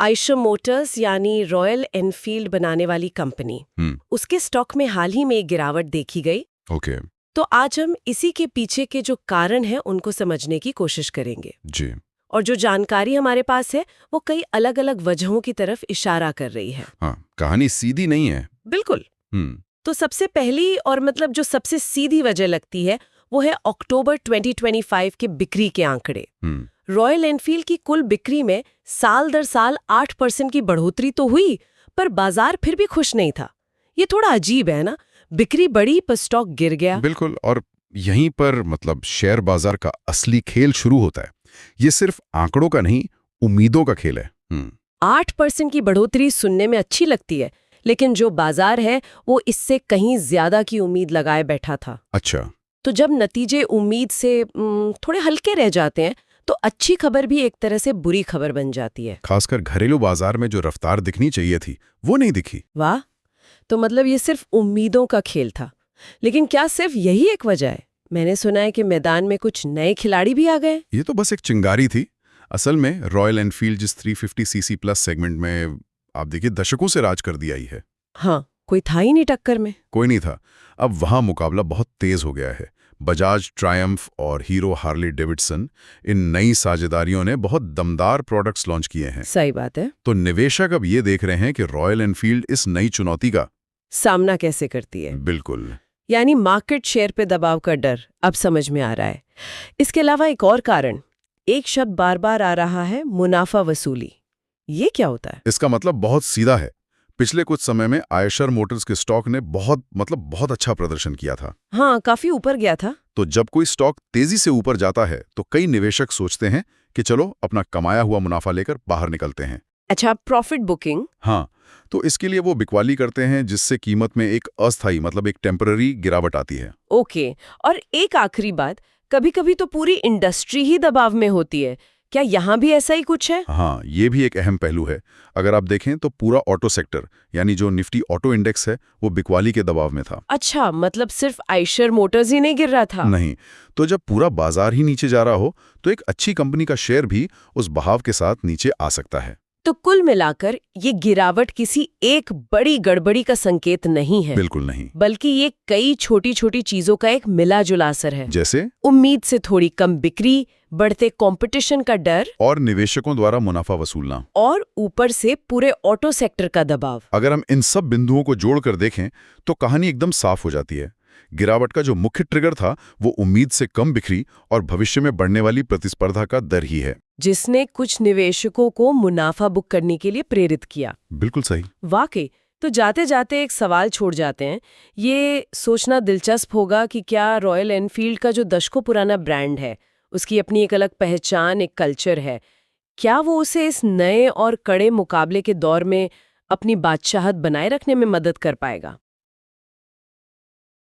Eicher Motors यानी royal Enfield बनाने वाली कंपनी, उसके स्टॉक में हाल ही में एक गिरावट देखी गई। ओके। तो आज हम इसी के पीछे के जो कारण हैं उनको समझने की कोशिश करेंगे। जी। और जो जानकारी हमारे पास है वो कई अलग अलग वजहों की तरफ इशारा कर रही है। हाँ, कहानी सीधी नहीं है। बिल्कुल। हम्म। तो सबसे पहली और मतलब जो सबसे सीधी वजह लगती है वो है अक्टूबर 2025 के बिक्री के आंकड़े। रॉयल एनफील्ड की कुल बिक्री में साल दर साल 8% की बढ़ोतरी तो हुई, पर बाजार फिर भी खुश नहीं था। ये थोड़ा अजीब है ना, बिक्री बढ़ी पर स्टॉक गिर गया। बिल्कुल, और यहीं पर मतलब शेयर बाजार का असली खेल शुरू होता है। ये सिर्फ आंकड़ों का नहीं, उम्मीदों का खेल है। 8% की बढ़ोतरी सुनने में अच्छी लगती है, लेकिन जो बाजार है वो इससे कहीं ज्यादा की उम्मीद लगाए बैठा था। अच्छा। तो जब नतीजे उम्मीद से थोड़े हल्के रह जाते हैं तो अच्छी खबर भी एक तरह से बुरी खबर बन जाती है। खासकर घरेलू बाजार में जो रफ्तार दिखनी चाहिए थी वो नहीं दिखी। वाह, तो मतलब ये सिर्फ उम्मीदों का खेल था। लेकिन क्या सिर्फ यही एक वजह है? मैंने सुना है कि मैदान में कुछ नए खिलाड़ी भी आ गए। ये तो बस एक चिंगारी थी। असल में रॉयल एनफील्ड जिस 350cc प्लस सेगमेंट में आप देखिए दशकों से राज कर दिया ही है। हाँ, कोई था ही नहीं टक्कर में। कोई नहीं था। अब वहां मुकाबला बहुत तेज हो गया है। बजाज ट्रायम्फ और हीरो हार्ले डेविडसन, इन नई साझेदारियों ने बहुत दमदार प्रोडक्ट्स लॉन्च किए हैं। सही बात है। तो निवेशक अब ये देख रहे हैं कि रॉयल एनफील्ड इस नई चुनौती का सामना कैसे करती है। बिल्कुल। यानी मार्केट शेयर पे दबाव का डर अब समझ में आ रहा है। इसके अलावा एक और कारण, एक शब्द बार बार आ रहा है, मुनाफा वसूली। ये क्या होता है? इसका मतलब बहुत सीधा है। पिछले कुछ समय में आयशर मोटर्स के स्टॉक ने बहुत अच्छा प्रदर्शन किया था। हाँ, काफी ऊपर गया था। तो जब कोई स्टॉक तेजी से ऊपर जाता है तो कई निवेशक सोचते हैं कि चलो अपना कमाया हुआ मुनाफा लेकर बाहर निकलते हैं। अच्छा, प्रॉफिट बुकिंग। हाँ, तो इसके लिए वो बिकवाली करते हैं जिससे कीमत में एक अस्थायी मतलब एक टेम्पररी गिरावट आती है। ओके। और एक आखिरी बात, कभी कभी तो पूरी इंडस्ट्री ही दबाव में होती है। क्या यहाँ भी ऐसा ही कुछ है? हाँ, ये भी एक अहम पहलू है। अगर आप देखें तो पूरा ऑटो सेक्टर यानी जो निफ्टी ऑटो इंडेक्स है वो बिकवाली के दबाव में था। अच्छा, मतलब सिर्फ आयशर मोटर्स ही नहीं गिर रहा था? नहीं, तो जब पूरा बाजार ही नीचे जा रहा हो तो एक अच्छी कंपनी का शेयर भी उस बहाव के साथ नीचे आ सकता है। तो कुल मिलाकर ये गिरावट किसी एक बड़ी गड़बड़ी का संकेत नहीं है। बिल्कुल नहीं। बल्कि ये कई छोटी छोटी चीजों का एक मिला जुला असर है। जैसे उम्मीद से थोड़ी कम बिक्री, बढ़ते कंपटीशन का डर और निवेशकों द्वारा मुनाफा वसूलना, और ऊपर से पूरे ऑटो सेक्टर का दबाव। अगर हम इन सब बिंदुओं को जोड़कर देखें तो कहानी एकदम साफ हो जाती है। गिरावट का जो मुख्य ट्रिगर था वो उम्मीद से कम बिक्री और भविष्य में बढ़ने वाली प्रतिस्पर्धा का डर ही है, जिसने कुछ निवेशकों को मुनाफा बुक करने के लिए प्रेरित किया। बिल्कुल सही। वाकई। तो जाते जाते एक सवाल छोड़ जाते हैं। ये सोचना दिलचस्प होगा कि क्या रॉयल एनफील्ड का जो दशकों पुराना ब्रांड है, उसकी अपनी एक अलग पहचान, एक कल्चर है, क्या वो उसे इस नए और कड़े मुकाबले के दौर में अपनी बादशाहत बनाए रखने में मदद कर पाएगा?